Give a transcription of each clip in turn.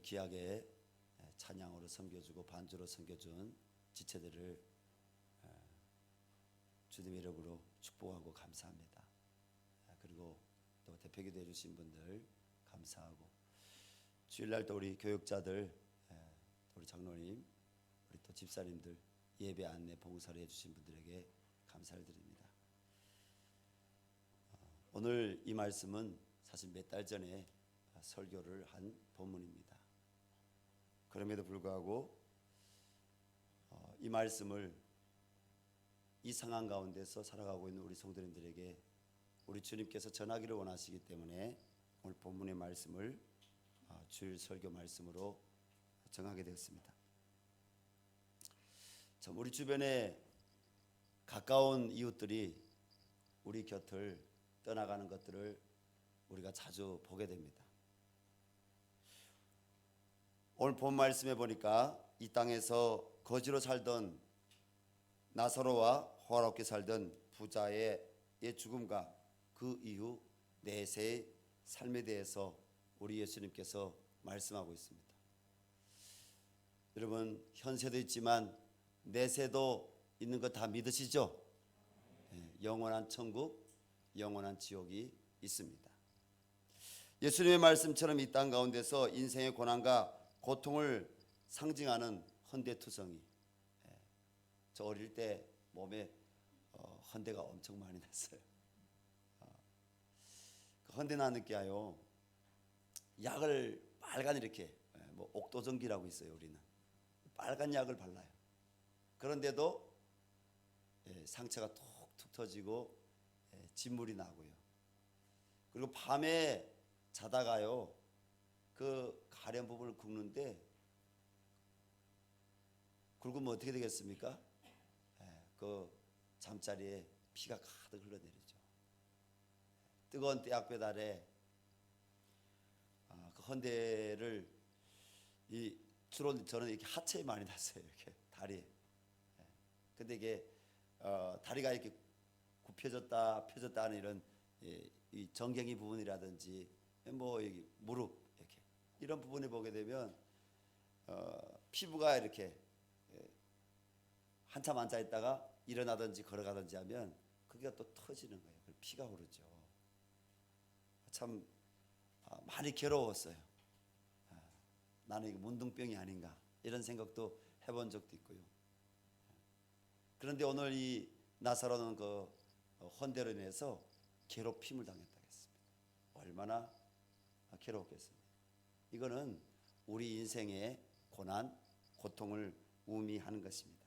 귀하게 찬양으로 섬겨주고 반주로 섬겨준 지체들을 주님의 이름으로 축복하고 감사합니다. 그리고 또 대표기도 해주신 분들 감사하고, 주일날 또 우리 교육자들, 우리 장로님, 우리 또 집사님들 예배 안내 봉사를 해주신 분들에게 감사를 드립니다. 오늘 이 말씀은 사실 몇 달 전에 설교를 한 본문입니다. 그럼에도 불구하고 이 말씀을 이 상황 가운데서 살아가고 있는 우리 성도님들에게 우리 주님께서 전하기를 원하시기 때문에 오늘 본문의 말씀을 주일 설교 말씀으로 정하게 되었습니다. 참 우리 주변에 가까운 이웃들이 우리 곁을 떠나가는 것들을 우리가 자주 보게 됩니다. 오늘 본 말씀에 보니까 이 땅에서 거지로 살던 나사로와 호화롭게 살던 부자의 죽음과 그 이후 내세의 삶에 대해서 우리 예수님께서 말씀하고 있습니다. 여러분, 현세도 있지만 내세도 있는 거 다 믿으시죠? 영원한 천국, 영원한 지옥이 있습니다. 예수님의 말씀처럼 이 땅 가운데서 인생의 고난과 고통을 상징하는 헌데투성이, 저 어릴 때 몸에 헌데가 엄청 많이 났어요. 그 헌데 나는게 하여 약을 빨간 이렇게 뭐 옥도전기라고 있어요. 우리는 빨간 약을 발라요. 그런데도 상처가 툭툭 터지고 진물이 나고요. 그리고 밤에 자다가요, 그 가려운 부분을 긁는데 긁으면 어떻게 되겠습니까? 그 잠자리에 피가 가득 흘러내리죠. 뜨거운 떼약볕 아래 그 헌데를 주로 저는 이렇게 하체에 많이 났어요. 이렇게 다리에. 근데 이게 다리가 이렇게 굽혀졌다 펴졌다 하는 이런 이 정경이 부분이라든지 뭐 여기 무릎 이렇게 이런 부분에 보게 되면 피부가 이렇게 한참 앉아 있다가 일어나든지 걸어가든지 하면 그게 또 터지는 거예요. 피가 흐르죠. 참 많이 괴로웠어요. 나는 이게 문둥병이 아닌가 이런 생각도 해본 적도 있고요. 그런데 오늘 이 나사로는 그 헌데로 인해서 괴롭힘을 당했다고 했습니다. 얼마나 괴롭겠습니까? 이거는 우리 인생의 고난, 고통을 의미하는 것입니다.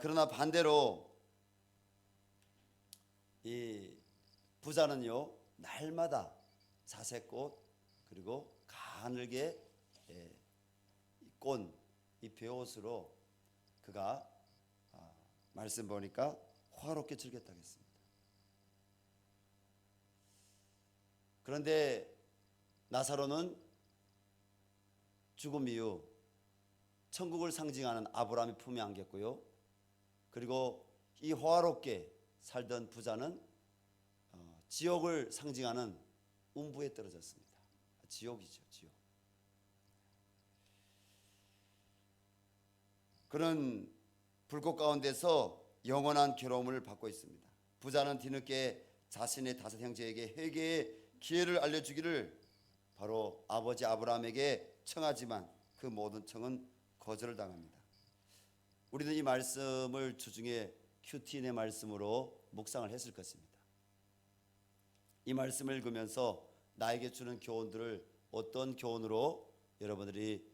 그러나 반대로 이 부자는요, 날마다 자색꽃 그리고 가늘게 꼰 이 베옷으로 그가 말씀 보니까 화롭게 즐겼다고 했습니다. 그런데 나사로는 죽음 이후 천국을 상징하는 아브라함의 품에 안겼고요. 그리고 이 화롭게 살던 부자는 지옥을 상징하는 음부에 떨어졌습니다. 지옥이죠, 지옥. 그런 불꽃 가운데서 영원한 괴로움을 받고 있습니다. 부자는 뒤늦게 자신의 5 형제에게 회개의 기회를 알려주기를 바로 아버지 아브라함에게 청하지만 그 모든 청은 거절을 당합니다. 우리는 이 말씀을 주중에 큐티인의 말씀으로 묵상을 했을 것입니다. 이 말씀을 읽으면서 나에게 주는 교훈들을 어떤 교훈으로 여러분들이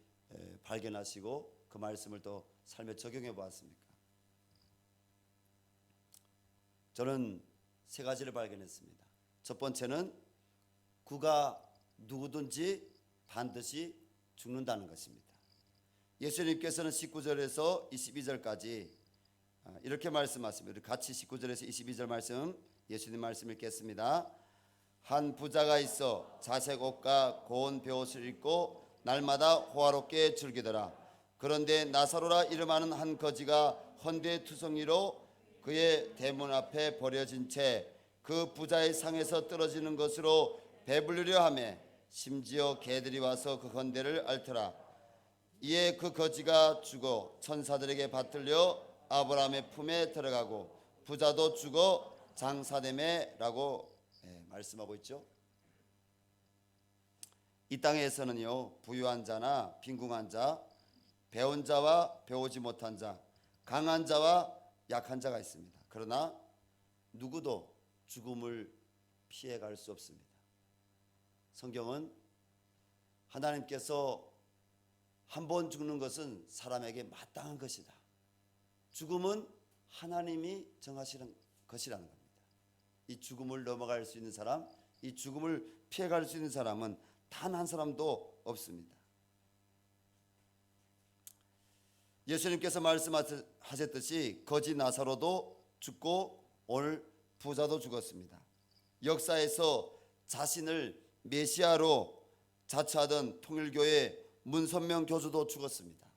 발견하시고 그 말씀을 또 삶에 적용해 보았습니까? 저는 3가지를 발견했습니다. 첫 번째는 그가 누구든지 반드시 죽는다는 것입니다. 예수님께서는 19절에서 22절까지 이렇게 말씀하십니다. 우리 같이 19절에서 22절 말씀, 예수님 말씀 읽겠습니다. 한 부자가 있어 자색 옷과 고운 베옷을 입고 날마다 호화롭게 즐기더라. 그런데 나사로라 이름하는 한 거지가 헌데투성이로 그의 대문 앞에 버려진 채 그 부자의 상에서 떨어지는 것으로 배부르려 하며 심지어 개들이 와서 그 건대를 앓더라. 이에 그 거지가 죽어 천사들에게 받들려 아브라함의 품에 들어가고 부자도 죽어 장사됨에라고 말씀하고 있죠. 이 땅에서는요, 부유한 자나 빈궁한 자, 배운 자와 배우지 못한 자, 강한 자와 약한 자가 있습니다. 그러나 누구도 죽음을 피해갈 수 없습니다. 성경은 하나님께서 한 번 죽는 것은 사람에게 마땅한 것이다. 죽음은 하나님이 정하시는 것이라는 겁니다. 이 죽음을 넘어갈 수 있는 사람, 이 죽음을 피해갈 수 있는 사람은 단 한 사람도 없습니다. 예수님께서 말씀하셨듯이 거지 나사로도 죽고 오늘 부자도 죽었습니다. 역사에서 자신을 메시아로 자처하던 통일교회 문선명 교주도 죽었습니다.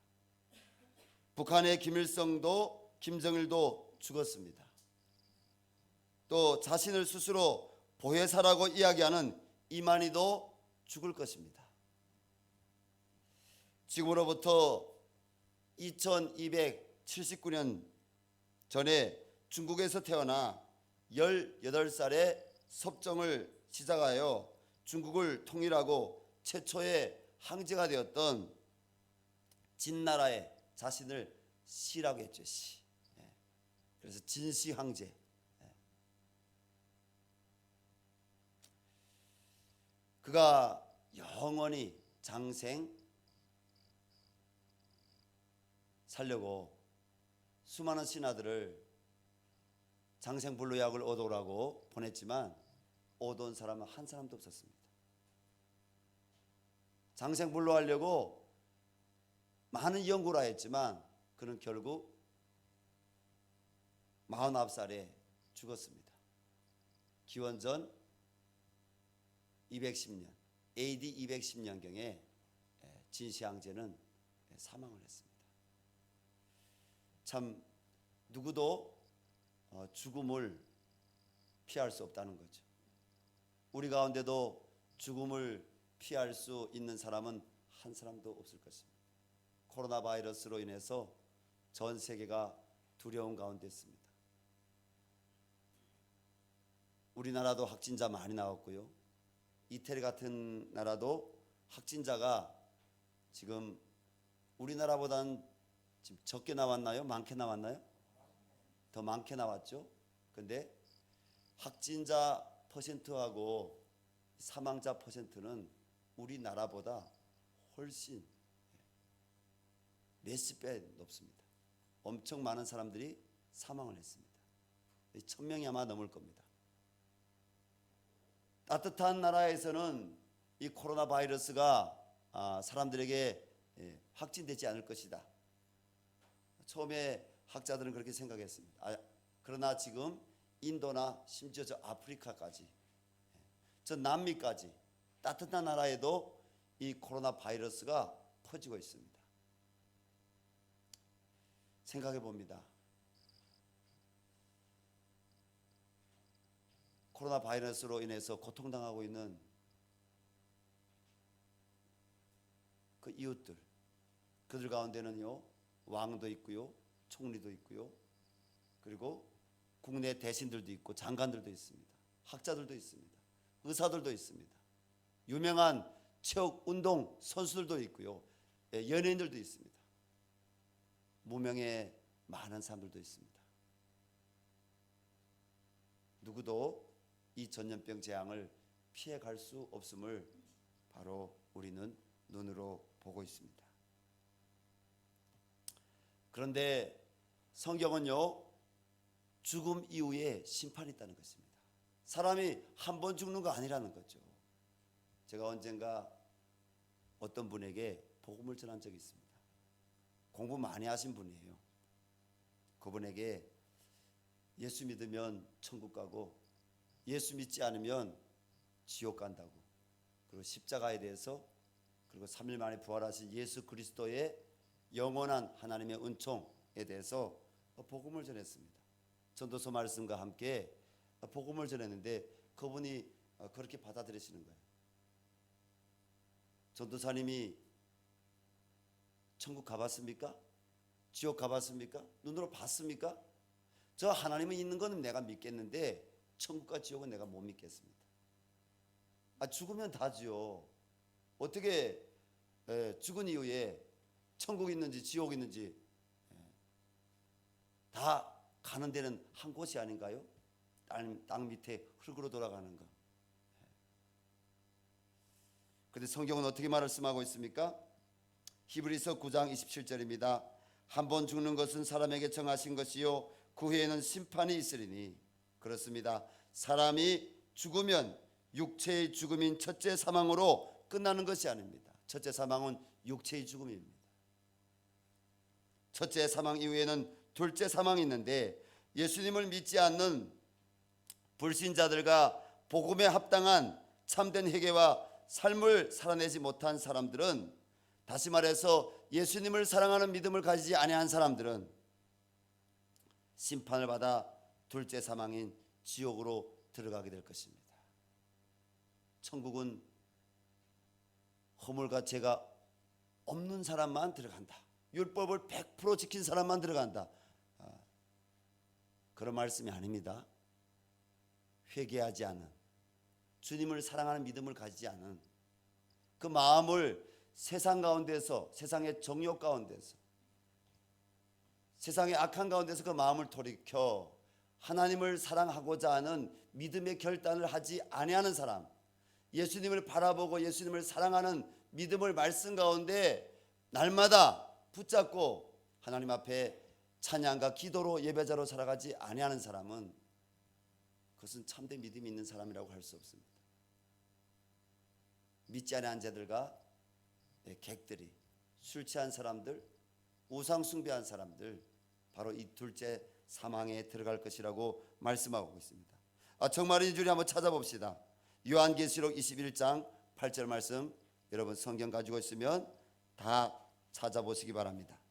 북한의 김일성도 김정일도 죽었습니다. 또 자신을 스스로 보혜사라고 이야기하는 이만희도 죽을 것입니다. 지금으로부터 2279년 전에 중국에서 태어나 18살에 섭정을 시작하여 중국을 통일하고 최초의 황제가 되었던 진나라에 자신을 시라고 했죠. 시. 그래서 진시 황제. 그가 영원히 장생 살려고 수많은 신하들을 장생불로약을 얻어오라고 보냈지만 얻어온 사람은 한 사람도 없었습니다. 장생불로 하려고 많은 연구를 했지만 그는 결국 49살에 죽었습니다. 기원전 210년 AD 210년경에 진시 황제는 사망을 했습니다. 참 누구도 죽음을 피할 수 없다는 거죠. 우리 가운데도 죽음을 피할 수 있는 사람은 한 사람도 없을 것입니다. 코로나 바이러스로 인해서 전 세계가 두려움 가운데 있습니다. 우리나라도 확진자 많이 나왔고요. 이태리 같은 나라도 확진자가 지금 우리나라보다는 지금 적게 나왔나요? 많게 나왔나요? 더 많게 나왔죠. 근데 확진자 퍼센트하고 사망자 퍼센트는 우리나라보다 훨씬 몇십 배 높습니다. 엄청 많은 사람들이 사망을 했습니다. 1000명이 아마 넘을 겁니다. 따뜻한 나라에서는 이 코로나 바이러스가 사람들에게 확진되지 않을 것이다. 처음에 학자들은 그렇게 생각했습니다. 그러나 지금 인도나 심지어 저 아프리카까지, 저 남미까지 따뜻한 나라에도 이 코로나 바이러스가 퍼지고 있습니다. 생각해 봅니다. 코로나 바이러스로 인해서 고통당하고 있는 그 이웃들, 그들 가운데는요, 왕도 있고요, 총리도 있고요, 그리고 국내 대신들도 있고 장관들도 있습니다. 학자들도 있습니다. 의사들도 있습니다. 유명한 체육 운동 선수들도 있고요, 연예인들도 있습니다. 무명의 많은 사람들도 있습니다. 누구도 이 전염병 재앙을 피해갈 수 없음을 바로 우리는 눈으로 보고 있습니다. 그런데 성경은요, 죽음 이후에 심판이 있다는 것입니다. 사람이 한 번 죽는 거 아니라는 거죠. 제가 언젠가 어떤 분에게 복음을 전한 적이 있습니다. 공부 많이 하신 분이에요. 그분에게 예수 믿으면 천국 가고 예수 믿지 않으면 지옥 간다고, 그리고 십자가에 대해서, 그리고 3일 만에 부활하신 예수 그리스도의 영원한 하나님의 은총에 대해서 복음을 전했습니다. 전도서 말씀과 함께 복음을 전했는데 그분이 그렇게 받아들이시는 거예요. 전도사님이 천국 가봤습니까? 지옥 가봤습니까? 눈으로 봤습니까? 저 하나님은 있는 건 내가 믿겠는데 천국과 지옥은 내가 못 믿겠습니다. 죽으면 다지요. 어떻게 죽은 이후에 천국 있는지 지옥 있는지 다 가는 데는 한 곳이 아닌가요? 땅 밑에 흙으로 돌아가는 거. 그런데 성경은 어떻게 말씀하고 있습니까? 히브리서 9장 27절입니다. 한 번 죽는 것은 사람에게 정하신 것이요 그 후에는 심판이 있으리니. 그렇습니다. 사람이 죽으면 육체의 죽음인 첫째 사망으로 끝나는 것이 아닙니다. 첫째 사망은 육체의 죽음입니다. 첫째 사망 이후에는 둘째 사망이 있는데 예수님을 믿지 않는 불신자들과 복음에 합당한 참된 회개와 삶을 살아내지 못한 사람들은, 다시 말해서 예수님을 사랑하는 믿음을 가지지 아니한 사람들은 심판을 받아 둘째 사망인 지옥으로 들어가게 될 것입니다. 천국은 허물과 죄가 없는 사람만 들어간다. 율법을 100% 지킨 사람만 들어간다. 그런 말씀이 아닙니다. 회개하지 않은, 주님을 사랑하는 믿음을 가지지 않은 그 마음을 세상 가운데서, 세상의 정욕 가운데서, 세상의 악한 가운데서 그 마음을 돌이켜 하나님을 사랑하고자 하는 믿음의 결단을 하지 아니하는 사람, 예수님을 바라보고 예수님을 사랑하는 믿음을 말씀 가운데 날마다 붙잡고 하나님 앞에 찬양과 기도로 예배자로 살아가지 아니하는 사람은, 그것은 참된 믿음이 있는 사람이라고 할 수 없습니다. 믿지 아니한 자들과 객들이, 술 취한 사람들, 우상 숭배한 사람들, 바로 이 둘째 사망에 들어갈 것이라고 말씀하고 있습니다. 정말인 줄 한번 찾아봅시다. 요한계시록 21장 8절 말씀, 여러분 성경 가지고 있으면 다 찾아보시기 바랍니다.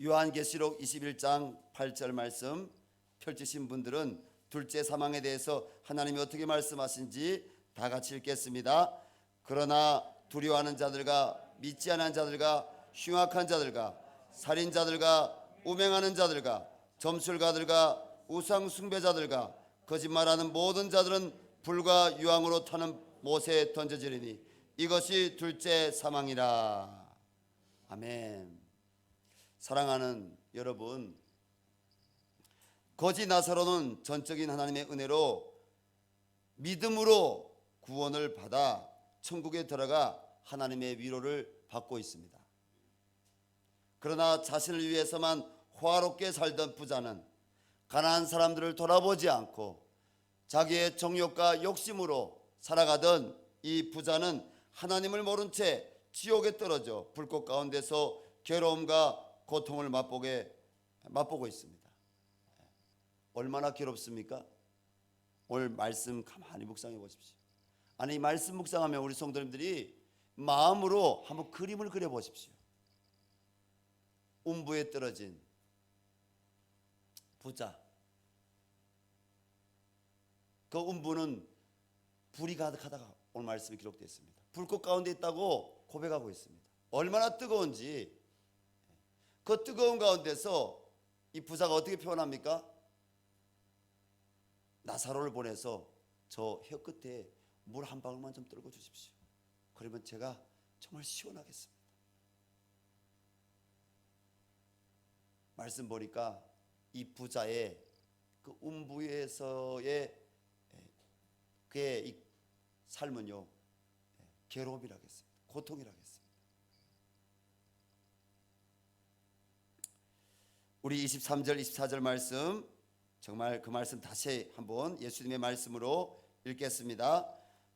요한계시록 21장 8절 말씀 펼치신 분들은 둘째 사망에 대해서 하나님이 어떻게 말씀하신지 다 같이 읽겠습니다. 그러나 두려워하는 자들과 믿지 않은 자들과 흉악한 자들과 살인자들과 우명하는 자들과 점술가들과 우상 숭배자들과 거짓말하는 모든 자들은 불과 유황으로 타는 못에 던져지리니 이것이 둘째 사망이라. 아멘. 사랑하는 여러분, 거지 나사로는 전적인 하나님의 은혜로 믿음으로 구원을 받아 천국에 들어가 하나님의 위로를 받고 있습니다. 그러나 자신을 위해서만 호화롭게 살던 부자는 가난한 사람들을 돌아보지 않고 자기의 정욕과 욕심으로 살아가던 이 부자는 하나님을 모른 채 지옥에 떨어져 불꽃 가운데서 괴로움과 고통을 맛보고 있습니다. 얼마나 괴롭습니까? 오늘 말씀 가만히 묵상해 보십시오. 아니, 이 말씀 묵상하면 우리 성도님들이 마음으로 한번 그림을 그려 보십시오. 음부에 떨어진 부자, 그 음부는 불이 가득하다가 오늘 말씀이 기록되어 있습니다. 불꽃 가운데 있다고 고백하고 있습니다. 얼마나 뜨거운지. 그 뜨거운 가운데서 이 부자가 어떻게 표현합니까? 나사로를 보내서 저 혀 끝에 물 한 방울만 좀 떨궈 주십시오. 그러면 제가 정말 시원하겠습니다. 말씀 보니까 이 부자의 그 음부에서의 그의 이 삶은요, 괴로움이라겠습니다. 고통이라겠습니다. 우리 23절 24절 말씀, 정말 그 말씀 다시 한번 예수님의 말씀으로 읽겠습니다.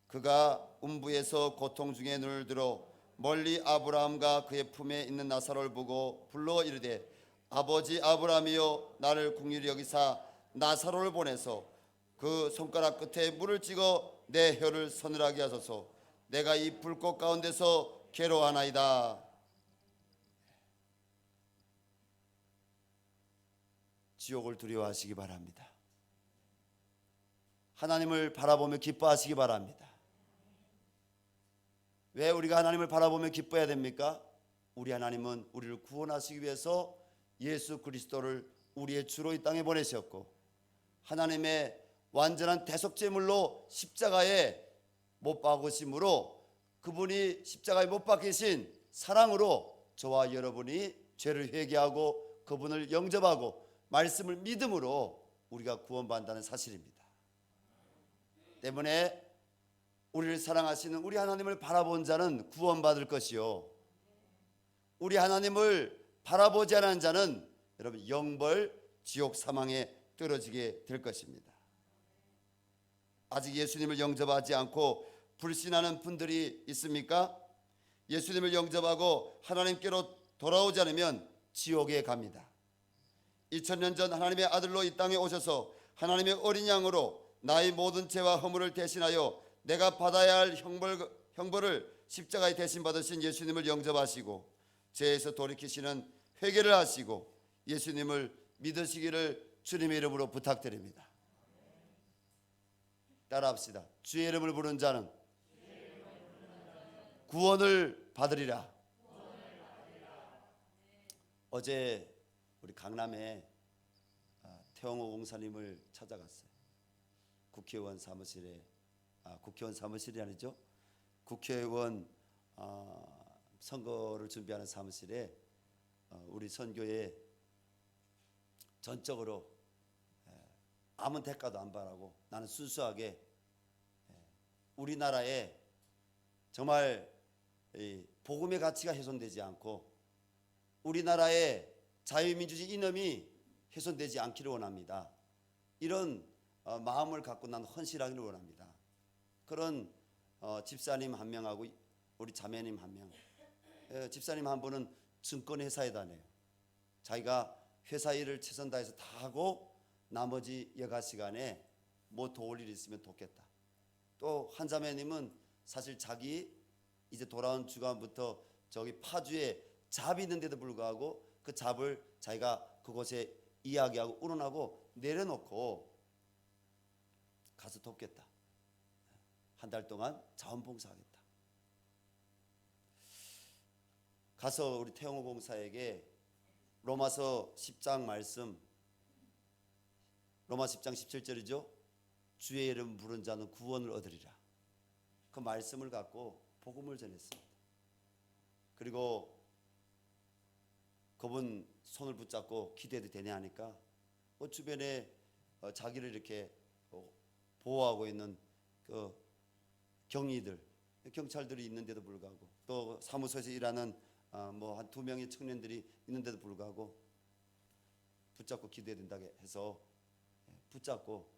그가 음부에서 고통 중에 눈을 들어 멀리 아브라함과 그의 품에 있는 나사로를 보고 불러 이르되 아버지 아브라함이여 나를 긍휼히 여기사 나사로를 보내서 그 손가락 끝에 물을 찍어 내 혀를 서늘하게 하소서. 내가 이 불꽃 가운데서 괴로워하나이다. 지옥을 두려워하시기 바랍니다. 하나님을 바라보며 기뻐하시기 바랍니다. 왜 우리가 하나님을 바라보며 기뻐해야 됩니까? 우리 하나님은 우리를 구원하시기 위해서 예수 그리스도를 우리의 주로 이 땅에 보내셨고, 하나님의 완전한 대속제물로 십자가에 못 박으심으로, 그분이 십자가에 못 박히신 사랑으로 저와 여러분이 죄를 회개하고 그분을 영접하고 말씀을 믿음으로 우리가 구원받는다는 사실입니다. 때문에 우리를 사랑하시는 우리 하나님을 바라본 자는 구원받을 것이요, 우리 하나님을 바라보지 않은 자는 여러분 영벌 지옥 사망에 떨어지게 될 것입니다. 아직 예수님을 영접하지 않고 불신하는 분들이 있습니까? 예수님을 영접하고 하나님께로 돌아오지 않으면 지옥에 갑니다. 2000년 전 하나님의 아들로 이 땅에 오셔서 하나님의 어린 양으로 나의 모든 죄와 허물을 대신하여 내가 받아야 할 형벌을 십자가에 대신 받으신 예수님을 영접하시고 죄에서 돌이키시는 회개를 하시고 예수님을 믿으시기를 주님의 이름으로 부탁드립니다. 따라합시다. 주의 이름을 부르는 자는 구원을 받으리라. 어제 우리 강남에 태영호 공사님을 찾아갔어요. 국회의원 사무실에, 국회의원 사무실이 아니죠, 국회의원 선거를 준비하는 사무실에 우리 선교에 전적으로 아무 대가도 안 바라고 나는 순수하게 우리나라에 정말 복음의 가치가 훼손되지 않고 우리나라의 자유민주주의 이념이 훼손되지 않기를 원합니다. 이런 마음을 갖고 난 헌신하기를 원합니다. 그런 집사님 한 명하고 우리 자매님 한 명, 집사님 한 분은 증권회사에 다녀요. 자기가 회사 일을 최선 다해서 다 하고 나머지 여가 시간에 뭐 도울 일 있으면 돕겠다. 또 한 자매님은 사실 자기 이제 돌아온 주간부터 저기 파주에 잡이 있는데도 불구하고 그 잡을 자기가 그곳에 이야기하고 운운하고 내려놓고 가서 돕겠다. 한 달 동안 자원봉사하겠다. 가서 우리 태영호 공사에게 로마서 10장 말씀, 로마 10장 17절이죠. 주의 이름 부른 자는 구원을 얻으리라. 그 말씀을 갖고 복음을 전했습니다. 그리고 그분 손을 붙잡고 기도해도 되냐 하니까 주변에 자기를 이렇게 보호하고 있는 그 경리들, 경찰들이 있는데도 불구하고 또 사무소에서 일하는 뭐 한 2명의 청년들이 있는데도 불구하고 붙잡고 기도해야 된다고 해서 붙잡고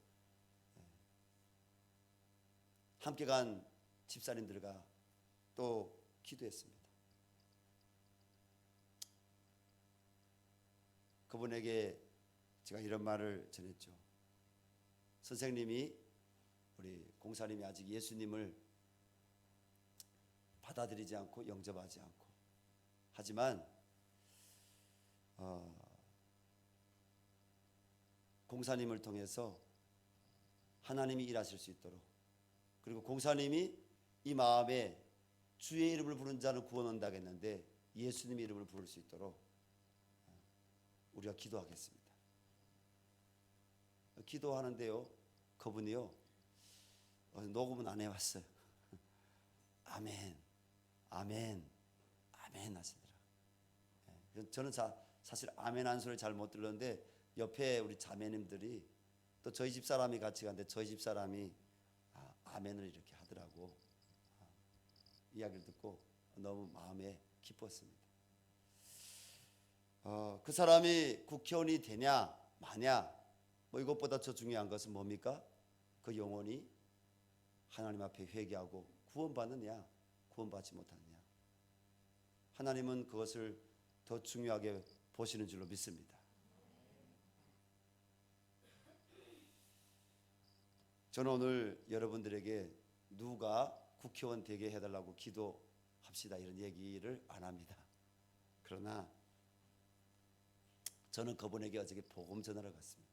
함께 간 집사님들과 또 기도했습니다. 그분에게 제가 이런 말을 전했죠. 선생님이, 우리 공사님이 아직 예수님을 받아들이지 않고 영접하지 않고, 하지만 공사님을 통해서 하나님이 일하실 수 있도록, 그리고 공사님이 이 마음에 주의 이름을 부른 자는 구원 얻는다고 했는데 예수님의 이름을 부를 수 있도록 우리가 기도하겠습니다. 기도하는데요, 그분이요 녹음은 안 해왔어요. 아멘, 아멘, 아멘 하시더라고요. 저는 사실 아멘 한 소리 잘 못 들었는데 옆에 우리 자매님들이 또 저희 집 사람이 같이 갔는데 저희 집 사람이 아멘을 이렇게 하더라고. 이야기를 듣고 너무 마음에 기뻤습니다. 그 사람이 국회의원이 되냐 마냐, 뭐 이것보다 더 중요한 것은 뭡니까? 그 영혼이 하나님 앞에 회개하고 구원받느냐 구원받지 못하느냐. 하나님은 그것을 더 중요하게 보시는 줄로 믿습니다. 저는 오늘 여러분들에게 누가 국회의원 되게 해달라고 기도합시다 이런 얘기를 안 합니다. 그러나 저는 그분에게 어저께 복음 전하러 갔습니다.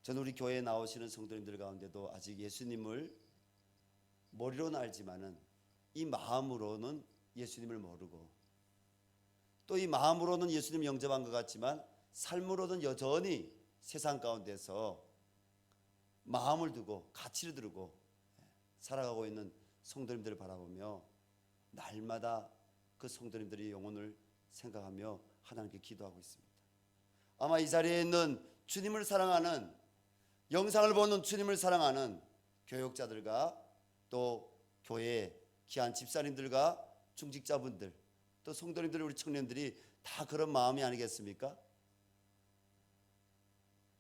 저는 우리 교회에 나오시는 성도님들 가운데도 아직 예수님을 머리로는 알지만은 이 마음으로는 예수님을 모르고, 또 이 마음으로는 예수님 영접한 것 같지만 삶으로는 여전히 세상 가운데서 마음을 두고 가치를 두고 살아가고 있는 성도님들을 바라보며 날마다 그 성도님들의 영혼을 생각하며 하나님께 기도하고 있습니다. 아마 이 자리에 있는 주님을 사랑하는, 영상을 보는 주님을 사랑하는 교역자들과 또 교회 귀한 집사님들과 중직자분들, 또 성도님들, 우리 청년들이 다 그런 마음이 아니겠습니까?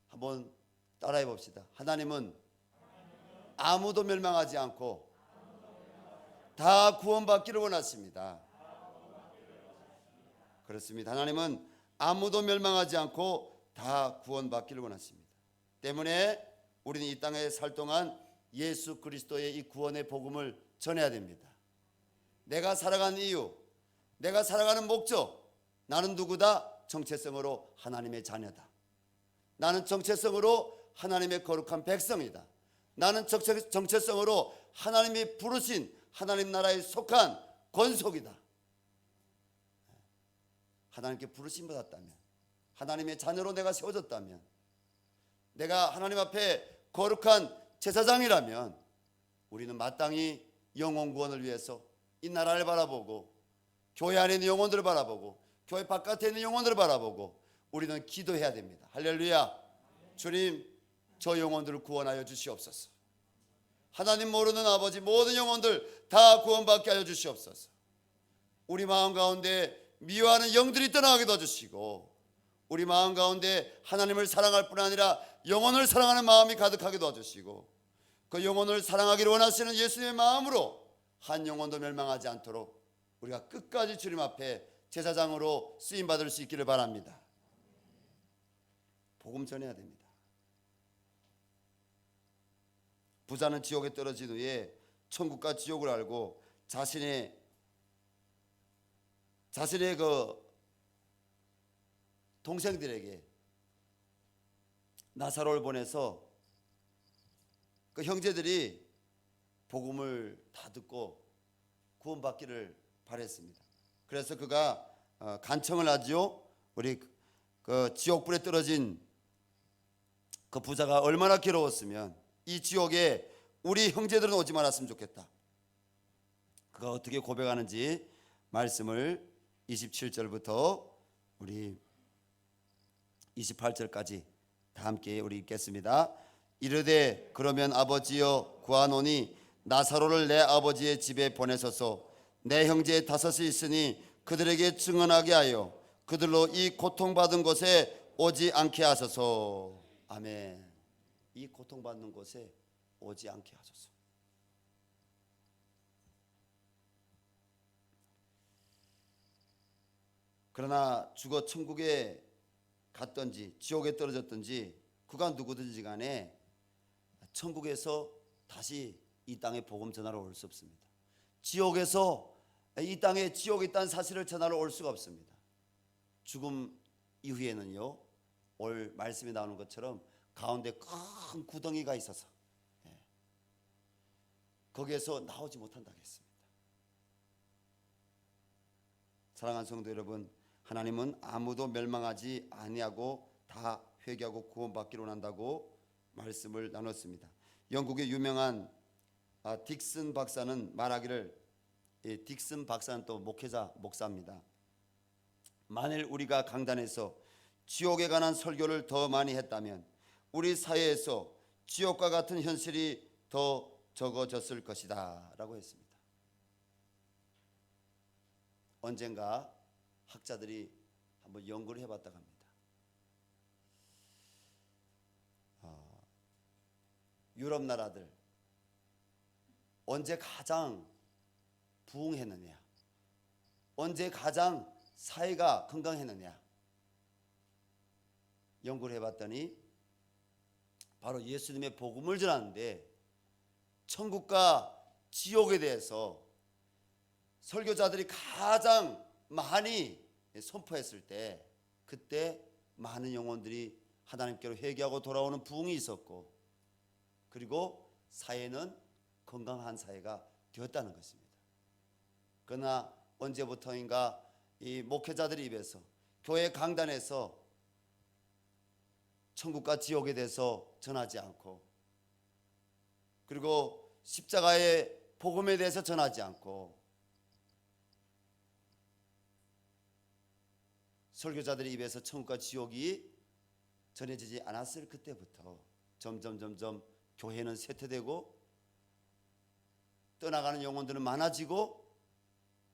한번 따라해 봅시다. 하나님은 아무도 멸망하지 않고 다 구원받기를 원하십니다. 그렇습니다. 하나님은 아무도 멸망하지 않고 다 구원받기를 원하십니다. 때문에 우리는 이 땅에 살 동안 예수 그리스도의 이 구원의 복음을 전해야 됩니다. 내가 살아가는 이유, 내가 살아가는 목적, 나는 누구다? 정체성으로 하나님의 자녀다. 나는 정체성으로 하나님의 거룩한 백성이다. 나는 정체성으로 하나님이 부르신 하나님 나라에 속한 권속이다. 하나님께 부르심 받았다면, 하나님의 자녀로 내가 세워졌다면, 내가 하나님 앞에 거룩한 제사장이라면 우리는 마땅히 영혼 구원을 위해서 이 나라를 바라보고, 교회 안에 있는 영혼들을 바라보고, 교회 바깥에 있는 영혼들을 바라보고 우리는 기도해야 됩니다. 할렐루야. 주님, 저 영혼들을 구원하여 주시옵소서. 하나님 모르는 아버지, 모든 영혼들 다 구원받게 하여 주시옵소서. 우리 마음 가운데 미워하는 영들이 떠나가게 도와주시고, 우리 마음 가운데 하나님을 사랑할 뿐 아니라 영혼을 사랑하는 마음이 가득하게 도와주시고, 그 영혼을 사랑하기를 원하시는 예수님의 마음으로 한 영혼도 멸망하지 않도록 우리가 끝까지 주님 앞에 제사장으로 쓰임받을 수 있기를 바랍니다. 복음 전해야 됩니다. 부자는 지옥에 떨어진 후에 천국과 지옥을 알고 자신의 그 동생들에게 나사로를 보내서 그 형제들이 복음을 다 듣고 구원받기를 바랬습니다. 그래서 그가 간청을 하죠. 우리 그 지옥불에 떨어진 그 부자가 얼마나 괴로웠으면 이 지옥에 우리 형제들은 오지 말았으면 좋겠다. 그가 어떻게 고백하는지 말씀을 27절부터 우리 28절까지 다 함께 우리 읽겠습니다. 이르되 그러면 아버지여 구하노니 나사로를 내 아버지의 집에 보내소서. 내 형제 다섯이 있으니 그들에게 증언하게 하여 그들로 이 고통받은 곳에 오지 않게 하소서. 아멘. 이 고통받는 곳에 오지 않게 하소서. 그러나 죽어 천국에 갔든지 지옥에 떨어졌든지 그가 누구든지 간에 천국에서 다시 이 땅에 복음 전하러 올 수 없습니다. 지옥에서 이 땅에 지옥에 있다는 사실을 전하러 올 수가 없습니다. 죽음 이후에는요, 오늘 말씀이 나오는 것처럼 가운데 큰 구덩이가 있어서 거기에서 나오지 못한다고 했습니다. 사랑하는 성도 여러분, 하나님은 아무도 멸망하지 아니하고 다 회개하고 구원받기를 원한다고 말씀을 나눴습니다. 영국의 유명한 딕슨 박사는 말하기를, 딕슨 박사는 또 목회자 목사입니다. 만일 우리가 강단에서 지옥에 관한 설교를 더 많이 했다면 우리 사회에서 지옥과 같은 현실이 더 적어졌을 것이다 라고 했습니다. 언젠가 학자들이 한번 연구를 해봤다고 합니다. 유럽 나라들 언제 가장 부흥했느냐, 언제 가장 사회가 건강했느냐 연구를 해봤더니 바로 예수님의 복음을 전하는데 천국과 지옥에 대해서 설교자들이 가장 많이 선포했을 때, 그때 많은 영혼들이 하나님께로 회개하고 돌아오는 부흥이 있었고, 그리고 사회는 건강한 사회가 되었다는 것입니다. 그러나 언제부터인가 이 목회자들 입에서, 교회 강단에서 천국과 지옥에 대해서 전하지 않고, 그리고 십자가의 복음에 대해서 전하지 않고, 설교자들의 입에서 천국과 지옥이 전해지지 않았을 그때부터 점점 교회는 쇠퇴되고 떠나가는 영혼들은 많아지고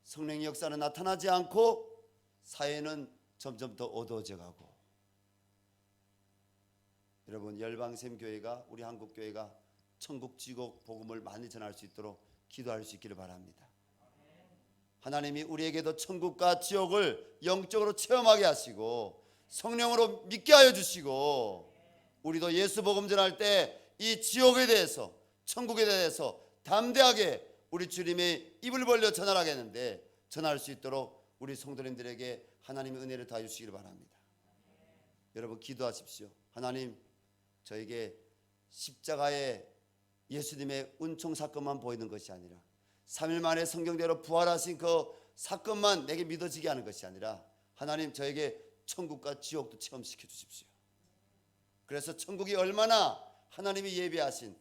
성령의 역사는 나타나지 않고 사회는 점점 더 어두워져 가고, 여러분, 열방샘 교회가, 우리 한국 교회가 천국 지옥 복음을 많이 전할 수 있도록 기도할 수 있기를 바랍니다. 하나님이 우리에게도 천국과 지옥을 영적으로 체험하게 하시고 성령으로 믿게 하여 주시고, 우리도 예수 복음 전할 때 이 지옥에 대해서, 천국에 대해서 담대하게 우리 주님의 입을 벌려 전하라겠는데 전할 수 있도록 우리 성도님들에게 하나님의 은혜를 다해 주시기를 바랍니다. 여러분, 기도하십시오. 하나님, 저에게 십자가의 예수님의 은총 사건만 보이는 것이 아니라 3일 만에 성경대로 부활하신 그 사건만 내게 믿어지게 하는 것이 아니라 하나님, 저에게 천국과 지옥도 체험시켜 주십시오. 그래서 천국이 얼마나 하나님이 예비하신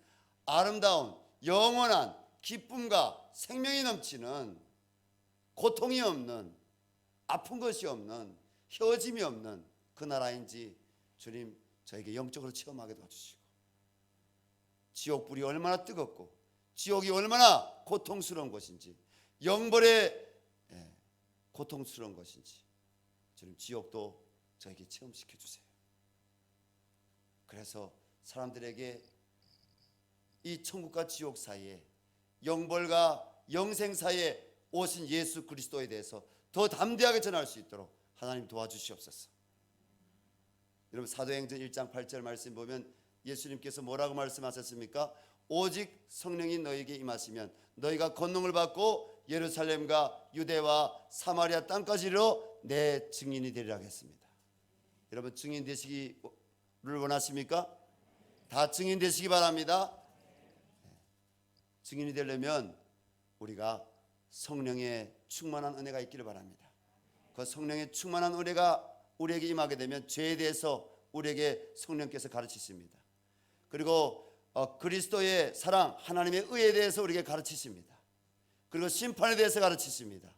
아름다운 영원한 기쁨과 생명이 넘치는, 고통이 없는, 아픈 것이 없는, 헤어짐이 없는 그 나라인지 주님, 저에게 영적으로 체험하게 도와주시고, 지옥불이 얼마나 뜨겁고 지옥이 얼마나 고통스러운 것인지, 영벌의 고통스러운 것인지 주님, 지옥도 저에게 체험시켜 주세요. 그래서 사람들에게 이 천국과 지옥 사이에, 영벌과 영생 사이에 오신 예수 그리스도에 대해서 더 담대하게 전할 수 있도록 하나님 도와주시옵소서. 여러분, 사도행전 1장 8절 말씀 보면 예수님께서 뭐라고 말씀하셨습니까? 오직 성령이 너에게 임하시면 너희가 권능을 받고 예루살렘과 유대와 사마리아 땅까지로 내 증인이 되리라 했습니다. 여러분, 증인 되시기를 원하십니까? 다 증인 되시기 바랍니다. 증인이 되려면 우리가 성령의 충만한 은혜가 있기를 바랍니다. 그 성령의 충만한 은혜가 우리에게 임하게 되면 죄에 대해서 우리에게 성령께서 가르치십니다. 그리고 그리스도의 사랑, 하나님의 의에 대해서 우리에게 가르치십니다. 그리고 심판에 대해서 가르치십니다.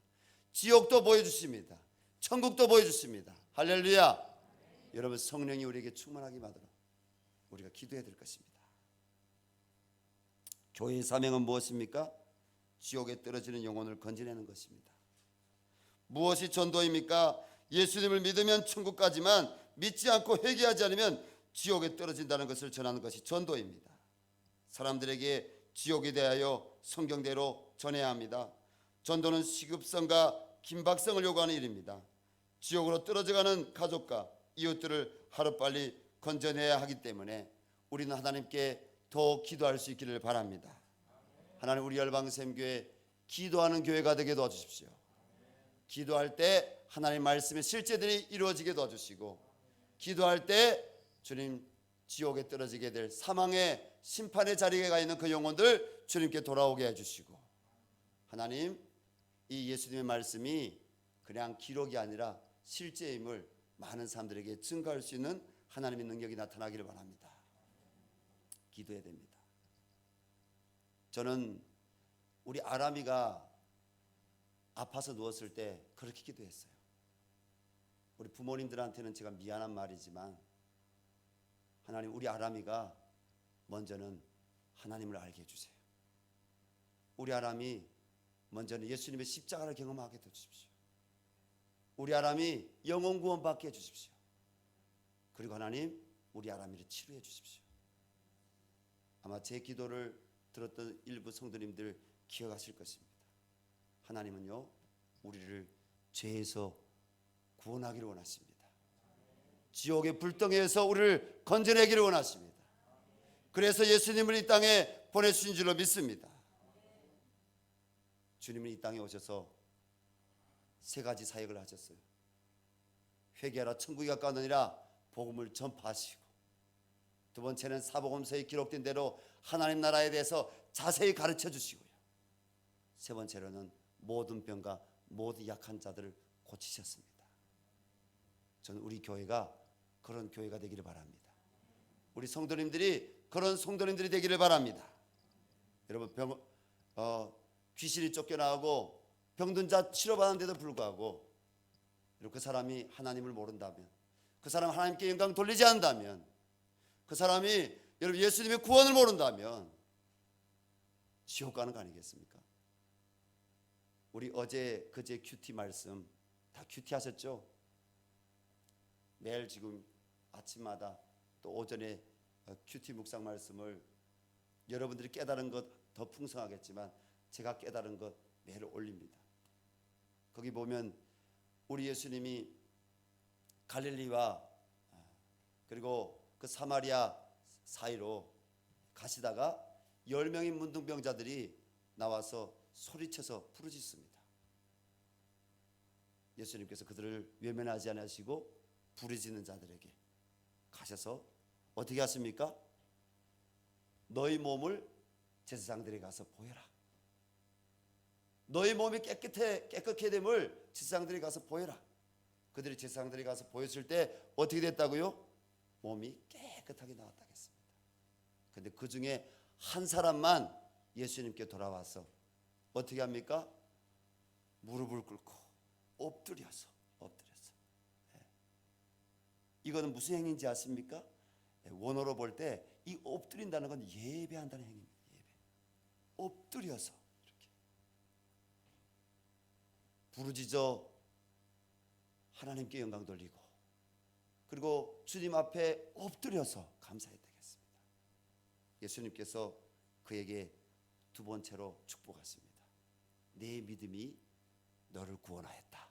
지옥도 보여주십니다. 천국도 보여주십니다. 할렐루야. 여러분, 성령이 우리에게 충만하게 하도록 우리가 기도해야 될 것입니다. 교회의 사명은 무엇입니까? 지옥에 떨어지는 영혼을 건져내는 것입니다. 무엇이 전도입니까? 예수님을 믿으면 천국 가지만 믿지 않고 회개하지 않으면 지옥에 떨어진다는 것을 전하는 것이 전도입니다. 사람들에게 지옥에 대하여 성경대로 전해야 합니다. 전도는 시급성과 긴박성을 요구하는 일입니다. 지옥으로 떨어져가는 가족과 이웃들을 하루빨리 건져내야 하기 때문에 우리는 하나님께 더 기도할 수 있기를 바랍니다. 하나님, 우리 열방샘교회 기도하는 교회가 되게 도와주십시오. 기도할 때 하나님 말씀의 실제들이 이루어지게 도와주시고, 기도할 때 주님, 지옥에 떨어지게 될 사망의 심판의 자리에 가 있는 그 영혼들 주님께 돌아오게 해주시고, 하나님, 이 예수님의 말씀이 그냥 기록이 아니라 실제임을 많은 사람들에게 증거할 수 있는 하나님의 능력이 나타나기를 바랍니다. 기도해야 됩니다. 저는 우리 아람이가 아파서 누웠을 때 그렇게 기도했어요. 우리 부모님들한테는 제가 미안한 말이지만, 하나님, 우리 아람이가 먼저는 하나님을 알게 해주세요. 우리 아람이 먼저는 예수님의 십자가를 경험하게 해주십시오. 우리 아람이 영혼 구원받게 해주십시오. 그리고 하나님, 우리 아람이를 치료해 주십시오. 아마 제 기도를 들었던 일부 성도님들 기억하실 것입니다. 하나님은요, 우리를 죄에서 구원하기를 원하십니다. 지옥의 불덩이에서 우리를 건져내기를 원하십니다. 그래서 예수님을 이 땅에 보내주신 줄로 믿습니다. 주님은 이 땅에 오셔서 세 가지 사역을 하셨어요. 회개하라, 천국이 가까우니라 복음을 전파하시고, 두 번째는 사복음서에 기록된 대로 하나님 나라에 대해서 자세히 가르쳐 주시고요. 세 번째로는 모든 병과 모든 약한 자들을 고치셨습니다. 저는 우리 교회가 그런 교회가 되기를 바랍니다. 우리 성도님들이 그런 성도님들이 되기를 바랍니다. 여러분 귀신이 쫓겨나고 병든 자 치료받는데도 불구하고 그 사람이 하나님을 모른다면, 그 사람 하나님께 영광 돌리지 않는다면, 그 사람이 여러분 예수님의 구원을 모른다면 지옥 가는 거 아니겠습니까? 우리 어제 그제 큐티 말씀 다 큐티 하셨죠? 매일 지금 아침마다 또 오전에 큐티 묵상 말씀을 여러분들이 깨달은 것 더 풍성하겠지만 제가 깨달은 것 매일 올립니다. 거기 보면 우리 예수님이 갈릴리와 그리고 그 사마리아 사이로 가시다가 10명의 문둥병자들이 나와서 소리쳐서 부르짖습니다. 예수님께서 그들을 외면하지 않으시고 부르짖는 자들에게 가셔서 어떻게 하십니까? 너희 몸을 제사장들에게 가서 보여라. 너희 몸이 깨끗해 됨을 제사장들에게 가서 보여라. 그들이 제사장들에게 가서 보였을 때 어떻게 됐다고요? 몸이 깨끗하게 나왔다고 했습니다. 그런데 그 중에 한 사람만 예수님께 돌아와서 어떻게 합니까? 무릎을 꿇고 엎드렸어. 이거는 무슨 행위인지 아십니까? 원어로 볼 때 이 엎드린다는 건 예배한다는 행위입니다. 예배. 엎드려서 이렇게 부르짖어 하나님께 영광 돌리고 그리고 주님 앞에 엎드려서 감사했다고 했습니다. 예수님께서 그에게 두 번째로 축복하십니다. 내 믿음이 너를 구원하였다.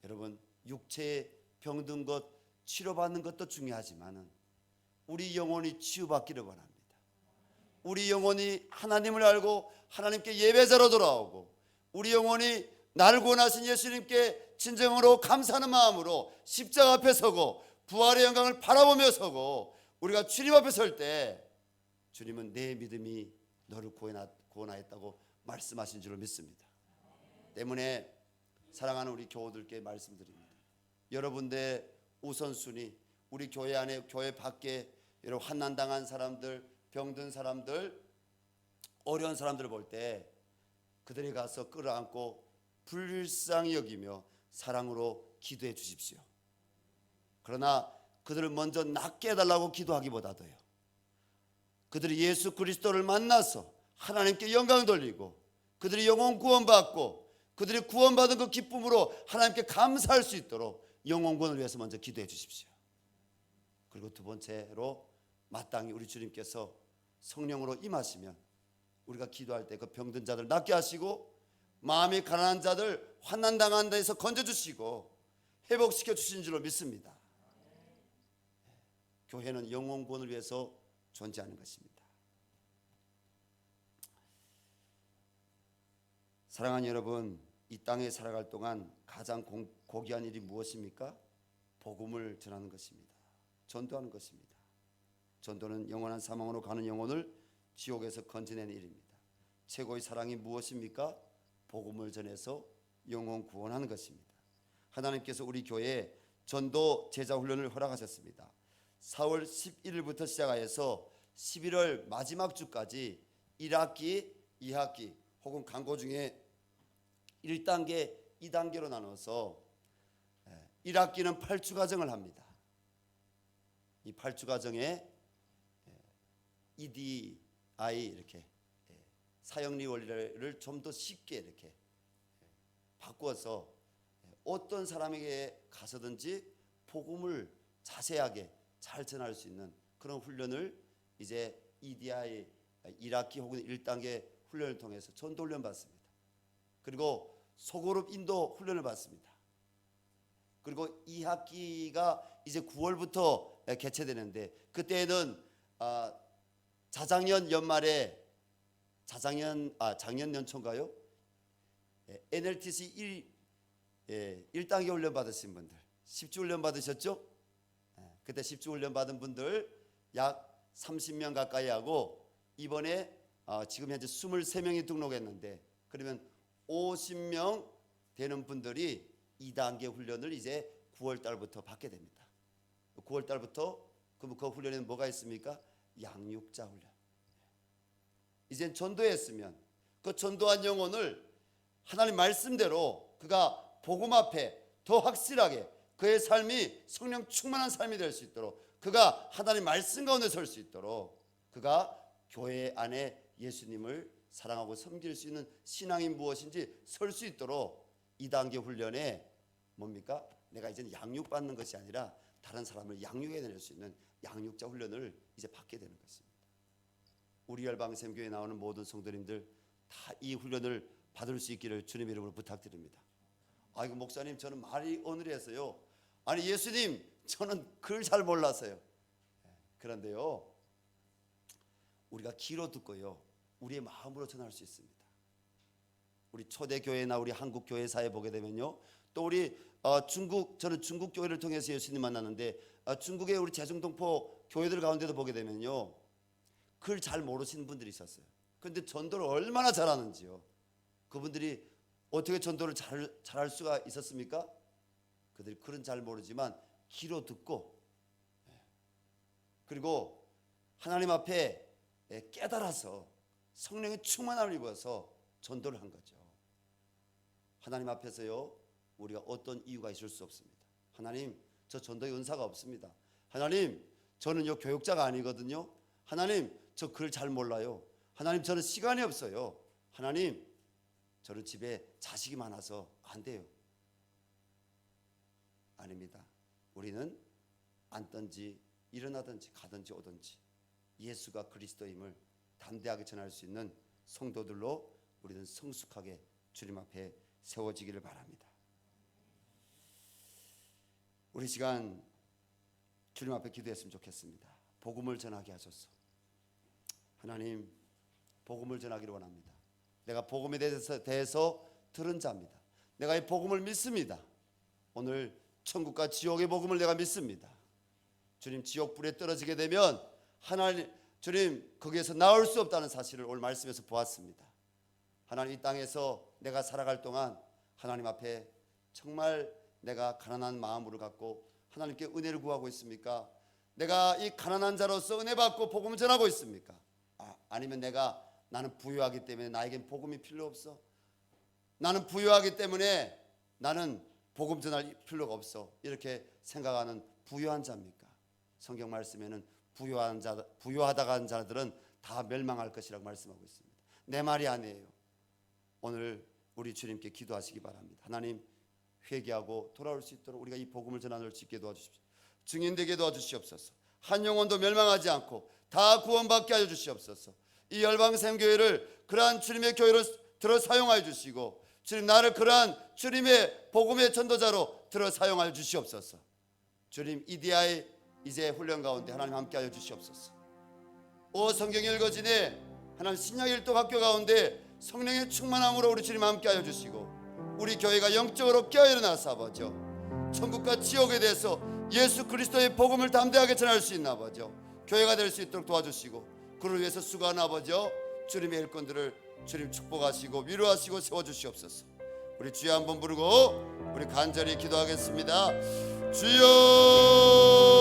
여러분 육체에 병든 것 치료받는 것도 중요하지만은 우리 영혼이 치유받기를 원합니다. 우리 영혼이 하나님을 알고 하나님께 예배자로 돌아오고 우리 영혼이 나를 구원하신 예수님께 진정으로 감사하는 마음으로 십자가 앞에 서고 부활의 영광을 바라보며 서고 우리가 주님 앞에 설 때 주님은 내 믿음이 너를 구원하였다고 말씀하신 줄로 믿습니다. 때문에 사랑하는 우리 교우들께 말씀드립니다. 여러분들의 우선순위, 우리 교회 안에 교회 밖에 여러분 환난당한 사람들, 병든 사람들, 어려운 사람들을 볼 때 그들이 가서 끌어안고 불쌍히 여기며 사랑으로 기도해 주십시오. 그러나 그들을 먼저 낫게 해달라고 기도하기보다도요, 그들이 예수 그리스도를 만나서 하나님께 영광 돌리고 그들이 영혼 구원받고 그들이 구원받은 그 기쁨으로 하나님께 감사할 수 있도록 영혼 구원을 위해서 먼저 기도해 주십시오. 그리고 두 번째로 마땅히 우리 주님께서 성령으로 임하시면 우리가 기도할 때 그 병든 자들 낫게 하시고 마음이 가난한 자들 환난당한 데에서 건져주시고 회복시켜 주신 줄로 믿습니다. 교회는 영혼 구원을 위해서 존재하는 것입니다. 사랑하는 여러분, 이 땅에 살아갈 동안 가장 고귀한 일이 무엇입니까? 복음을 전하는 것입니다. 전도하는 것입니다. 전도는 영원한 사망으로 가는 영혼을 지옥에서 건져내는 일입니다. 최고의 사랑이 무엇입니까? 복음을 전해서 영혼 구원하는 것입니다. 하나님께서 우리 교회에 전도 제자 훈련을 허락하셨습니다. 4월 11일부터 시작하여서 11월 마지막 주까지 1학기, 2학기 혹은 강고 중에 1단계, 2단계로 나눠서 1학기는 8주 과정을 합니다. 이 8주 과정에 EDI 이렇게 사형리 원리를 좀 더 쉽게 이렇게 바꿔서 어떤 사람에게 가서든지 복음을 자세하게 잘 전할 수 있는 그런 훈련을 이제 EDI 1학기 혹은 1단계 훈련을 통해서 전도 훈련 받습니다. 그리고 소그룹 인도 훈련을 받습니다. 그리고 2학기가 이제 9월부터 개최되는데 그때는 자작년 연말에 작년 연초인가요? NLTC 1단계 훈련 받으신 분들 10주 훈련 받으셨죠? 그때 10주 훈련 받은 분들 약 30명 가까이 하고 이번에 지금 현재 23명이 등록했는데 그러면 50명 되는 분들이 2단계 훈련을 이제 9월 달부터 받게 됩니다. 9월 달부터 그럼 그 훈련에는 뭐가 있습니까? 양육자 훈련. 이젠 전도했으면 그 전도한 영혼을 하나님 말씀대로 그가 복음 앞에 더 확실하게 그의 삶이 성령 충만한 삶이 될 수 있도록 그가 하나님 말씀 가운데 설 수 있도록 그가 교회 안에 예수님을 사랑하고 섬길 수 있는 신앙이 무엇인지 설 수 있도록 2단계 훈련에 뭡니까? 내가 이제는 양육받는 것이 아니라 다른 사람을 양육해낼 수 있는 양육자 훈련을 이제 받게 되는 것입니다. 우리 열방샘교회에 나오는 모든 성도님들 다 이 훈련을 받을 수 있기를 주님의 이름으로 부탁드립니다. 아이고 목사님 저는 말이 어눌해서요. 아니 예수님 저는 글 잘 몰라서요. 그런데요 우리가 귀로 듣고요 우리의 마음으로 전할 수 있습니다. 우리 초대교회나 우리 한국 교회사에 보게 되면요 또 우리 저는 중국 교회를 통해서 예수님 만났는데 중국의 우리 제중동포 교회들 가운데도 보게 되면요 글 잘 모르시는 분들이 있었어요. 그런데 전도를 얼마나 잘하는지요. 그분들이 어떻게 전도를 잘할 수가 있었습니까? 그들이 글은 잘 모르지만 귀로 듣고 그리고 하나님 앞에 깨달아서 성령의 충만함을 입어서 전도를 한 거죠. 하나님 앞에서요 우리가 어떤 이유가 있을 수 없습니다. 하나님 저 전도의 은사가 없습니다. 하나님 저는요 교육자가 아니거든요. 하나님 저 글 잘 몰라요. 하나님 저는 시간이 없어요. 하나님 저는 집에 자식이 많아서 안 돼요. 아닙니다. 우리는 앉든지 일어나든지 가든지 오든지 예수가 그리스도임을 담대하게 전할 수 있는 성도들로 우리는 성숙하게 주님 앞에 세워지기를 바랍니다. 우리 시간 주님 앞에 기도했으면 좋겠습니다. 복음을 전하게 하소서. 하나님 복음을 전하기를 원합니다. 내가 복음에 대해서 들은 자입니다. 내가 이 복음을 믿습니다. 오늘 천국과 지옥의 복음을 내가 믿습니다. 주님 지옥불에 떨어지게 되면 하나님 주님 거기에서 나올 수 없다는 사실을 오늘 말씀에서 보았습니다. 하나님 이 땅에서 내가 살아갈 동안 하나님 앞에 정말 내가 가난한 마음으로 갖고 하나님께 은혜를 구하고 있습니까? 내가 이 가난한 자로서 은혜 받고 복음을 전하고 있습니까? 아니면 나는 부유하기 때문에 나에겐 복음이 필요 없어. 나는 부유하기 때문에 나는 복음 전할 필요가 없어. 이렇게 생각하는 부유한 자입니까? 성경 말씀에는 부유하다가 한 자들은 다 멸망할 것이라고 말씀하고 있습니다. 내 말이 아니에요. 오늘 우리 주님께 기도하시기 바랍니다. 하나님 회개하고 돌아올 수 있도록 우리가 이 복음을 전할 수 있게 도와주십시오. 증인되게 도와주시옵소서. 한 영혼도 멸망하지 않고 다 구원받게 하여 주시옵소서. 이 열방샘교회를 그러한 주님의 교회로 들어 사용하여 주시고 주님 나를 그러한 주님의 복음의 전도자로 들어 사용하여 주시옵소서. 주님 이디아의 이제 훈련 가운데 하나님 함께 하여 주시옵소서. 오 성경이 읽어지네 하나님 신약일도 학교 가운데 성령의 충만함으로 우리 주님 함께 하여 주시고 우리 교회가 영적으로 깨어 일어나서 아버지요 천국과 지옥에 대해서 예수 그리스도의 복음을 담대하게 전할 수 있는 아버지요 교회가 될 수 있도록 도와주시고 그를 위해서 수고하는 아버지요 주님의 일꾼들을 주님 축복하시고 위로하시고 세워주시옵소서. 우리 주여 한번 부르고 우리 간절히 기도하겠습니다. 주여